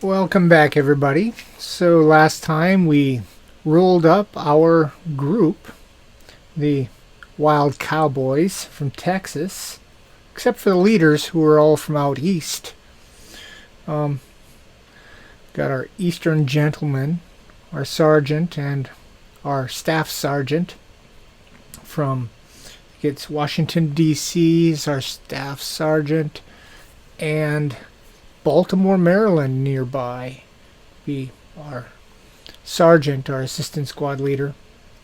Welcome back, everybody. So last time we rolled up our group, the Wild Cowboys from Texas, except for the leaders who were all from out east. Got our Eastern Gentleman, our Sergeant, and our Staff Sergeant from it's Washington, D.C. is our Staff Sergeant, and Baltimore, Maryland nearby be our sergeant, our assistant squad leader.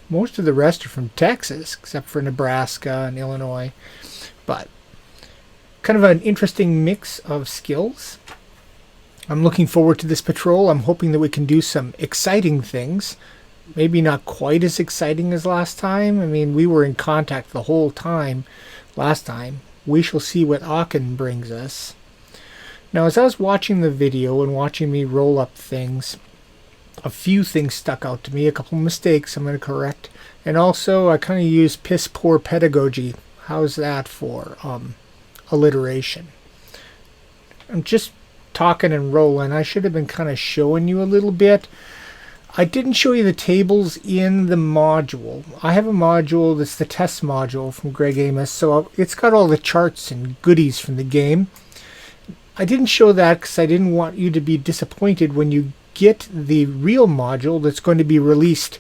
Most of the rest are from Texas, except for Nebraska and Illinois. But kind of an interesting mix of skills. I'm looking forward to this patrol. I'm hoping that we can do some exciting things. Maybe not quite as exciting as last time. I mean, we were in contact the whole time last time. We shall see what Aachen brings us. Now, as I was watching the video and watching me roll up things, a few things stuck out to me, a couple mistakes I'm going to correct. And also, I kind of used piss poor pedagogy. How's that for alliteration? I'm just talking and rolling. I should have been kind of showing you a little bit. I didn't show you the tables in the module. I have a module that's the test module from Greg Amos, so it's got all the charts and goodies from the game. I didn't show that because I didn't want you to be disappointed when you get the real module that's going to be released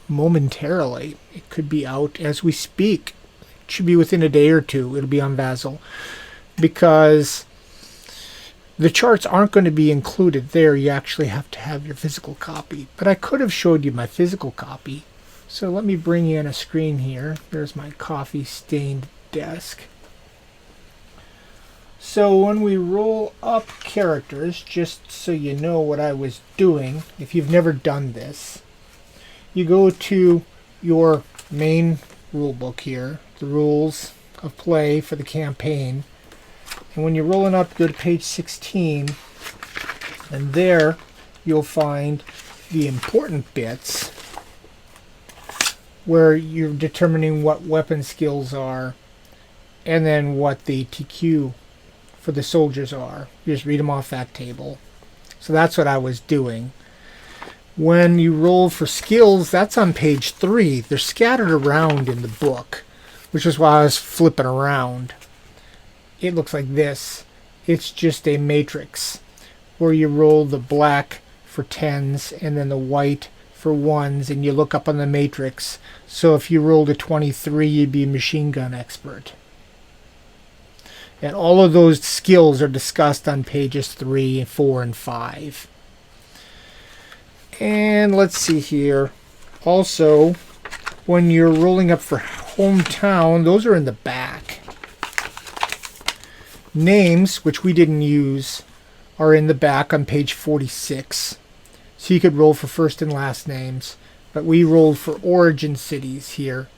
momentarily. It could be out as we speak. It should be within a day or two. It'll be on Vassal. Because the charts aren't going to be included there. You actually have to have your physical copy. But I could have showed you my physical copy. So let me bring you in a screen here. There's my coffee-stained desk. So when we roll up characters, just so you know what I was doing, if you've never done this, you go to your main rulebook here, the rules of play for the campaign. And when you're rolling up, go to page 16, and there you'll find the important bits where you're determining what weapon skills are, and then what the TQ for the soldiers are. You just read them off that table. So that's what I was doing. When you roll for skills, that's on page 3. They're scattered around in the book, which is why I was flipping around. It looks like this. It's just a matrix where you roll the black for 10s and then the white for 1s, and you look up on the matrix. So if you rolled a 23, you'd be a machine gun expert. And all of those skills are discussed on pages 3, 4, and 5. And let's see here. Also, when you're rolling up for hometown, those are in the back. Names, which we didn't use, are in the back on page 46. So you could roll for first and last names. But we rolled for origin cities here.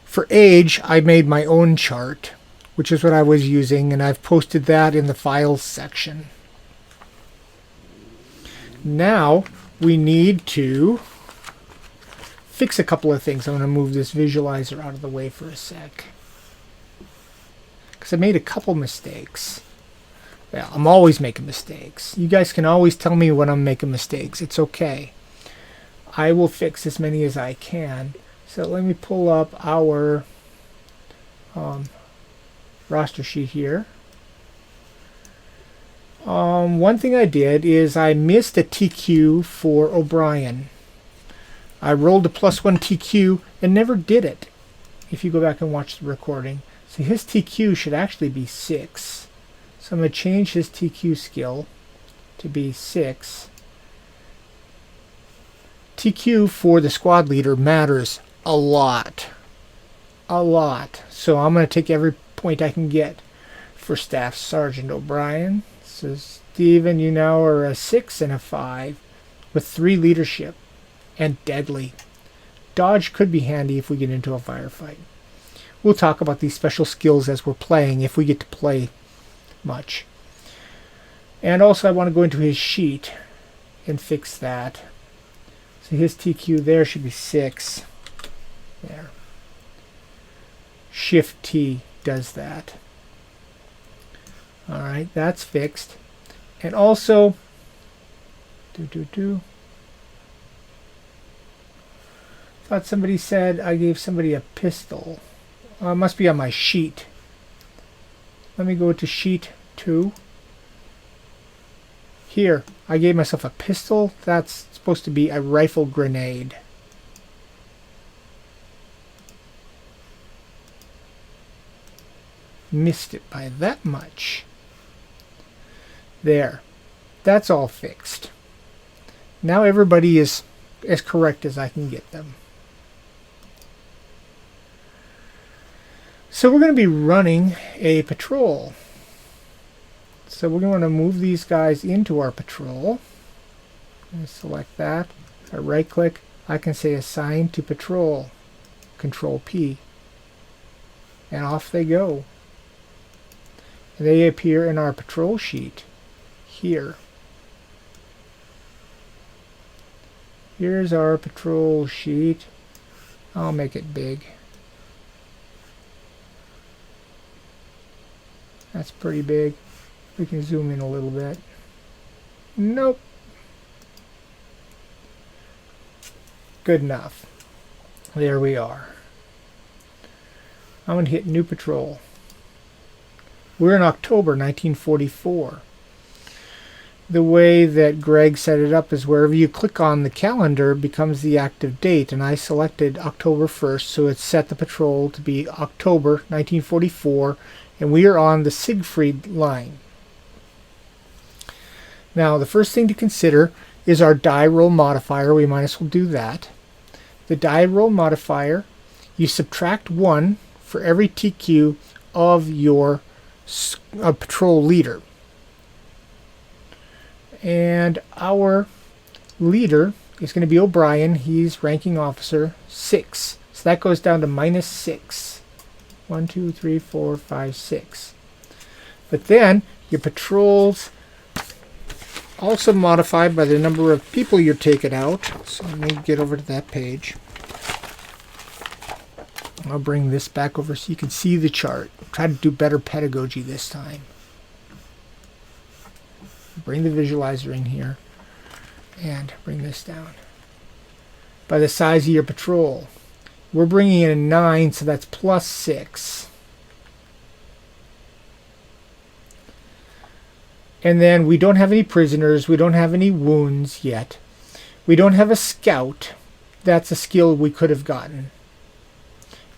For age, I made my own chart, which is what I was using, and I've posted that in the files section. Now we need to fix a couple of things. I'm going to move this visualizer out of the way for a sec, because I made a couple mistakes. Well, I'm always making mistakes. You guys can always tell me when I'm making mistakes. It's okay. I will fix as many as I can. So let me pull up our roster sheet here. One thing I did is I missed a TQ for O'Brien. I rolled a +1 TQ and never did it. If you go back and watch the recording. So his TQ should actually be 6. So I'm going to change his TQ skill to be 6. TQ for the squad leader matters a lot. A lot. So I'm going to take every point I can get for Staff Sergeant O'Brien. So Stephen, you now are a 6 and a 5 with 3 leadership and deadly. Dodge could be handy if we get into a firefight. We'll talk about these special skills as we're playing, if we get to play much. And also I want to go into his sheet and fix that. So his TQ there should be 6. There. Shift T does that. Alright, that's fixed. And also, thought somebody said I gave somebody a pistol. It must be on my sheet. Let me go to sheet 2. Here, I gave myself a pistol. That's supposed to be a rifle grenade. Missed it by that much. There. That's all fixed. Now everybody is as correct as I can get them. So we're going to be running a patrol. So we're going to move these guys into our patrol. I'm going to select that. I right click. I can say assign to patrol. Control P. And off they go. And they appear in our patrol sheet here. Here's our patrol sheet. I'll make it big. That's pretty big. We can zoom in a little bit. Nope. Good enough. There we are. I'm going to hit New Patrol. We're in October 1944. The way that Greg set it up is wherever you click on the calendar becomes the active date, and I selected October 1st, so it set the patrol to be October 1944, and we are on the Siegfried line. Now the first thing to consider is our die roll modifier. We might as well do that. The die roll modifier, you subtract 1 for every TQ of your patrol leader. And our leader is going to be O'Brien. He's ranking officer 6. So that goes down to -6. 1, 2, 3, 4, 5, 6. But then your patrols also modified by the number of people you're taking out. So let me get over to that page. I'll bring this back over so you can see the chart. Try to do better pedagogy this time. Bring the visualizer in here and bring this down. By the size of your patrol. We're bringing in a 9, so that's +6. And then we don't have any prisoners. We don't have any wounds yet. We don't have a scout. That's a skill we could have gotten.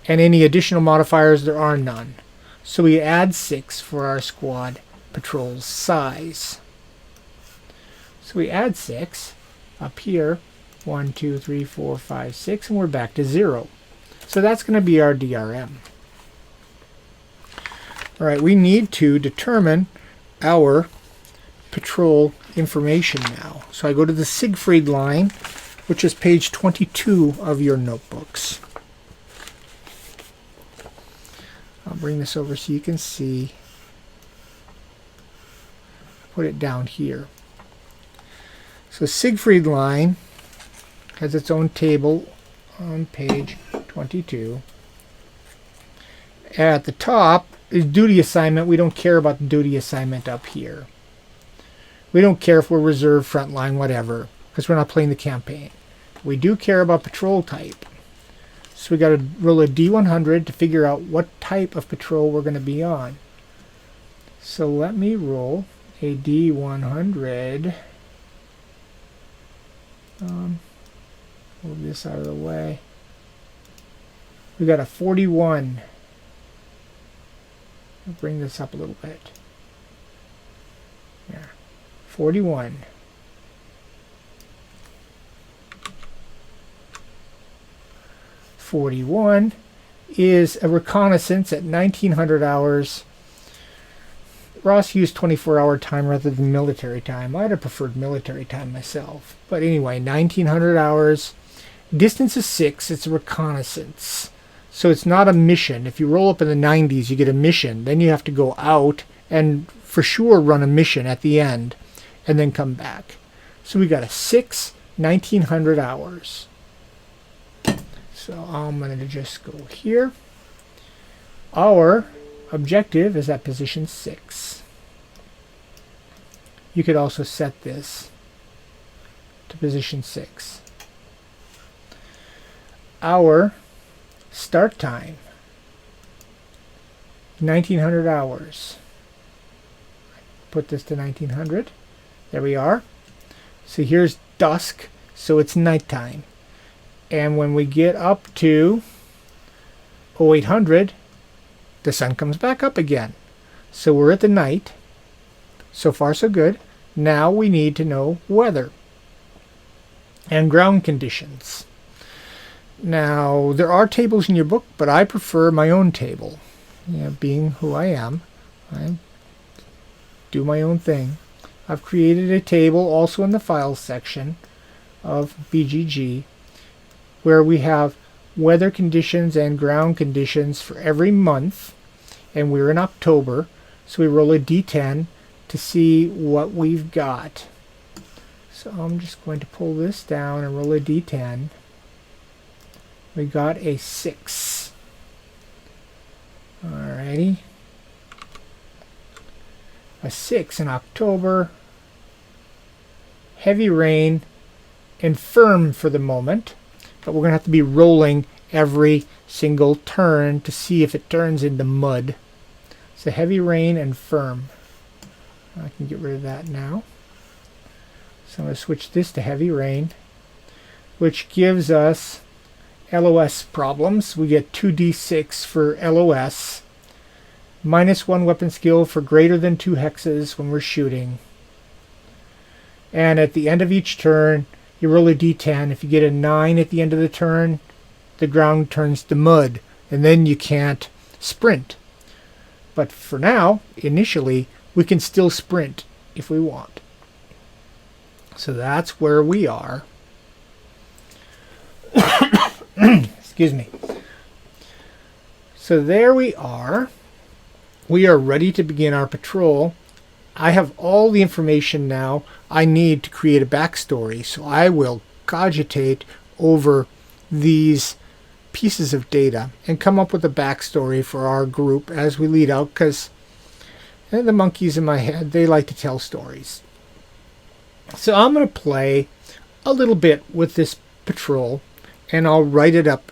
And any additional modifiers, there are none. So we add 6 for our squad patrol's size. So we add 6 up here. 1, 2, 3, 4, 5, 6, and we're back to 0. So that's going to be our DRM. All right, we need to determine our patrol information now. So I go to the Siegfried line, which is page 22 of your notebooks. I'll bring this over so you can see. Put it down here. So Siegfried line has its own table on page 22. At the top is duty assignment. We don't care about the duty assignment up here. We don't care if we're reserve, frontline, whatever, because we're not playing the campaign. We do care about patrol type. So we got to roll a D100 to figure out what type of patrol we're going to be on. So let me roll a D100. Move this out of the way. We got a 41. I'll bring this up a little bit. Yeah, 41. .41 is a reconnaissance at 1900 hours. Ross used 24-hour time rather than military time. I'd have preferred military time myself. But anyway, 1900 hours. Distance is 6. It's a reconnaissance. So it's not a mission. If you roll up in the 90s, you get a mission. Then you have to go out and for sure run a mission at the end and then come back. So we got a 6, 1900 hours. So I'm going to just go here. Our objective is at position 6. you could also set this to position 6. Our start time, 1900 hours. Put this to 1900. There we are. So here's dusk, so it's nighttime. And when we get up to 0800, the sun comes back up again. So we're at the night. So far so good. Now we need to know weather and ground conditions. Now there are tables in your book, but I prefer my own table. Being who I am, I do my own thing. I've created a table also in the files section of BGG where we have weather conditions and ground conditions for every month, and we're in October, so we roll a d10 to see what we've got. So I'm just going to pull this down and roll a d10. We got a 6. Alrighty. A 6 in October. Heavy rain and firm for the moment, but we're going to have to be rolling every single turn to see if it turns into mud. So heavy rain and firm. I can get rid of that now. So I'm going to switch this to heavy rain, which gives us LOS problems. We get 2d6 for LOS, -1 weapon skill for greater than 2 hexes when we're shooting. And at the end of each turn, you roll a d10. If you get a 9 at the end of the turn, the ground turns to mud, and then you can't sprint. But for now, initially, we can still sprint if we want. So that's where we are. Excuse me. So there we are. We are ready to begin our patrol. I have all the information now I need to create a backstory, so I will cogitate over these pieces of data and come up with a backstory for our group as we lead out, because the monkeys in my head, they like to tell stories. So I'm going to play a little bit with this patrol, and I'll write it up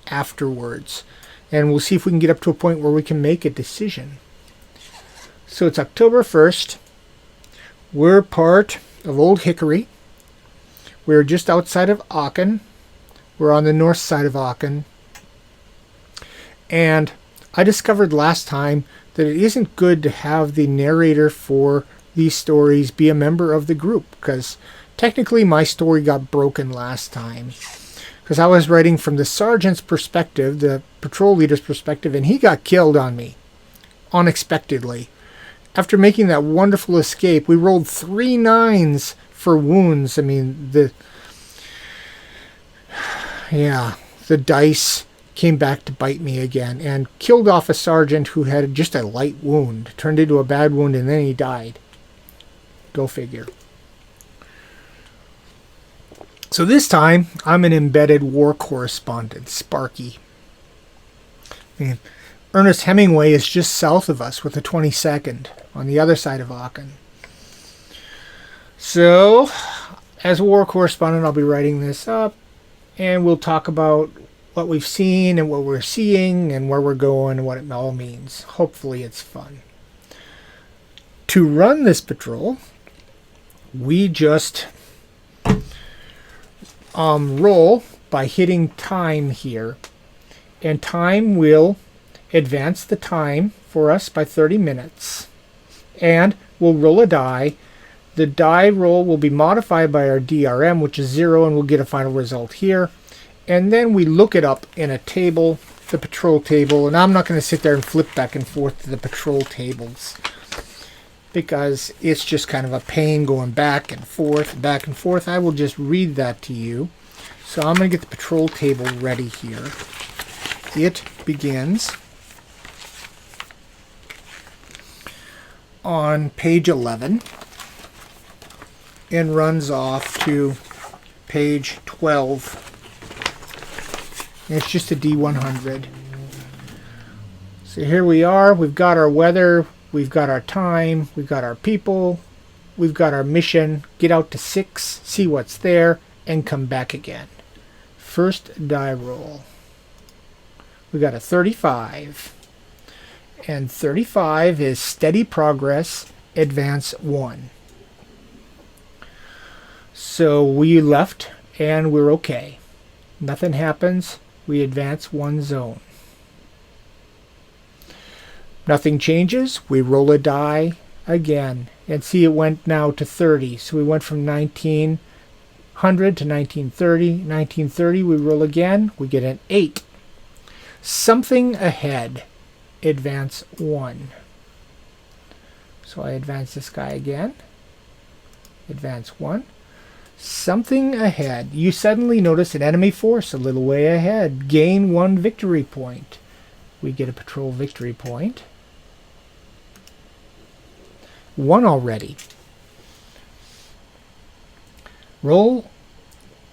afterwards, and we'll see if we can get up to a point where we can make a decision. So it's October 1st. We're part of Old Hickory. We're just outside of Aachen. We're on the north side of Aachen. And I discovered last time that it isn't good to have the narrator for these stories be a member of the group, because technically my story got broken last time. Because I was writing from the sergeant's perspective, the patrol leader's perspective, and he got killed on me unexpectedly. After making that wonderful escape, we rolled 3 9s for wounds. I mean, the dice came back to bite me again, and killed off a sergeant who had just a light wound, turned into a bad wound, and then he died. Go figure. So this time, I'm an embedded war correspondent, Sparky. And Ernest Hemingway is just south of us with the 22nd on the other side of Aachen. So, as a war correspondent, I'll be writing this up, and we'll talk about what we've seen and what we're seeing and where we're going and what it all means. Hopefully it's fun. To run this patrol, we just roll by hitting time here, and time will advance the time for us by 30 minutes, and we'll roll a die. The die roll will be modified by our DRM, which is 0, and we'll get a final result here, and then we look it up in a table, the patrol table, and I'm not going to sit there and flip back and forth to the patrol tables, because it's just kind of a pain going back and forth, back and forth. I will just read that to you. So I'm going to get the patrol table ready here. It begins on page 11 and runs off to page 12. And it's just a D100. So here we are. We've got our weather. We've got our time, we've got our people, we've got our mission, get out to 6, see what's there, and come back again. First die roll. We got a 35. And 35 is steady progress, advance 1. So we left and we're okay. Nothing happens. We advance 1 zone. Nothing changes. We roll a die again. And see, it went now to 30. So we went from 1900 to 1930. 1930, we roll again. We get an 8. Something ahead. Advance 1. So I advance this guy again. Advance 1. Something ahead. You suddenly notice an enemy force a little way ahead. Gain 1 victory point. We get a patrol victory point. 1 already. Roll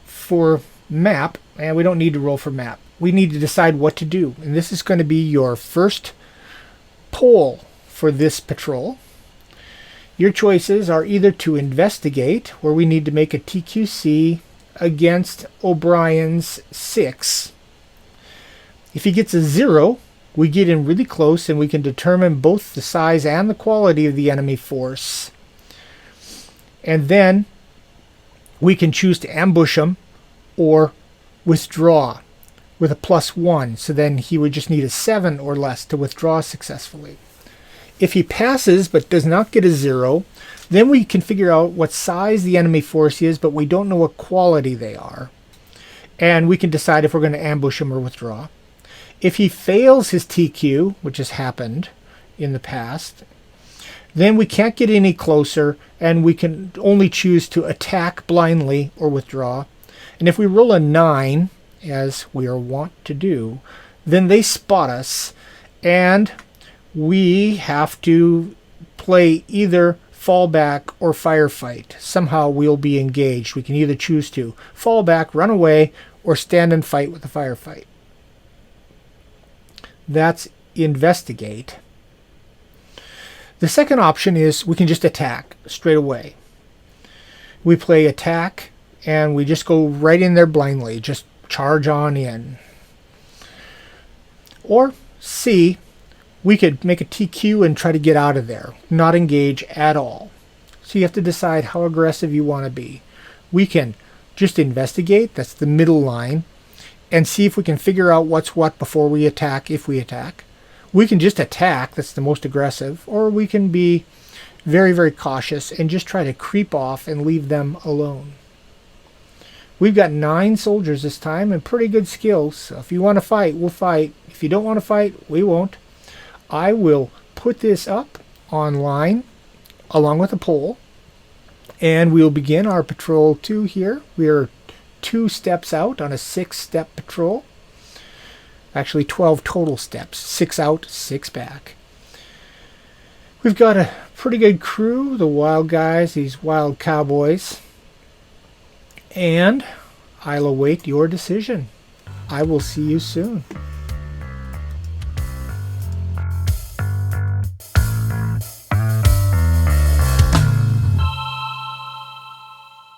for map. And we don't need to roll for map. We need to decide what to do. And this is going to be your first poll for this patrol. Your choices are either to investigate, where we need to make a TQC against O'Brien's 6. If he gets a 0, we get in really close and we can determine both the size and the quality of the enemy force. And then we can choose to ambush him or withdraw with a +1. So then he would just need a 7 or less to withdraw successfully. If he passes but does not get a 0, then we can figure out what size the enemy force is, but we don't know what quality they are. And we can decide if we're going to ambush him or withdraw. If he fails his TQ, which has happened in the past, then we can't get any closer and we can only choose to attack blindly or withdraw. And if we roll a 9, as we are wont to do, then they spot us and we have to play either fallback or firefight. Somehow we'll be engaged. We can either choose to fall back, run away, or stand and fight with the firefight. That's investigate. The second option is we can just attack straight away. We play attack and we just go right in there blindly, just charge on in. Or C, we could make a TQ and try to get out of there, not engage at all. So you have to decide how aggressive you want to be. We can just investigate, that's the middle line, and see if we can figure out what's what before we attack, if we attack. We can just attack, that's the most aggressive, or we can be very, very cautious and just try to creep off and leave them alone. We've got 9 soldiers this time and pretty good skills. So if you want to fight, we'll fight. If you don't want to fight, we won't. I will put this up online along with a poll, and we'll begin our patrol 2 here. We are 2 steps out on a 6-step patrol. Actually 12 total steps, 6 out, 6 back. We've got a pretty good crew, the wild guys, these wild cowboys, and I'll await your decision. I will see you soon.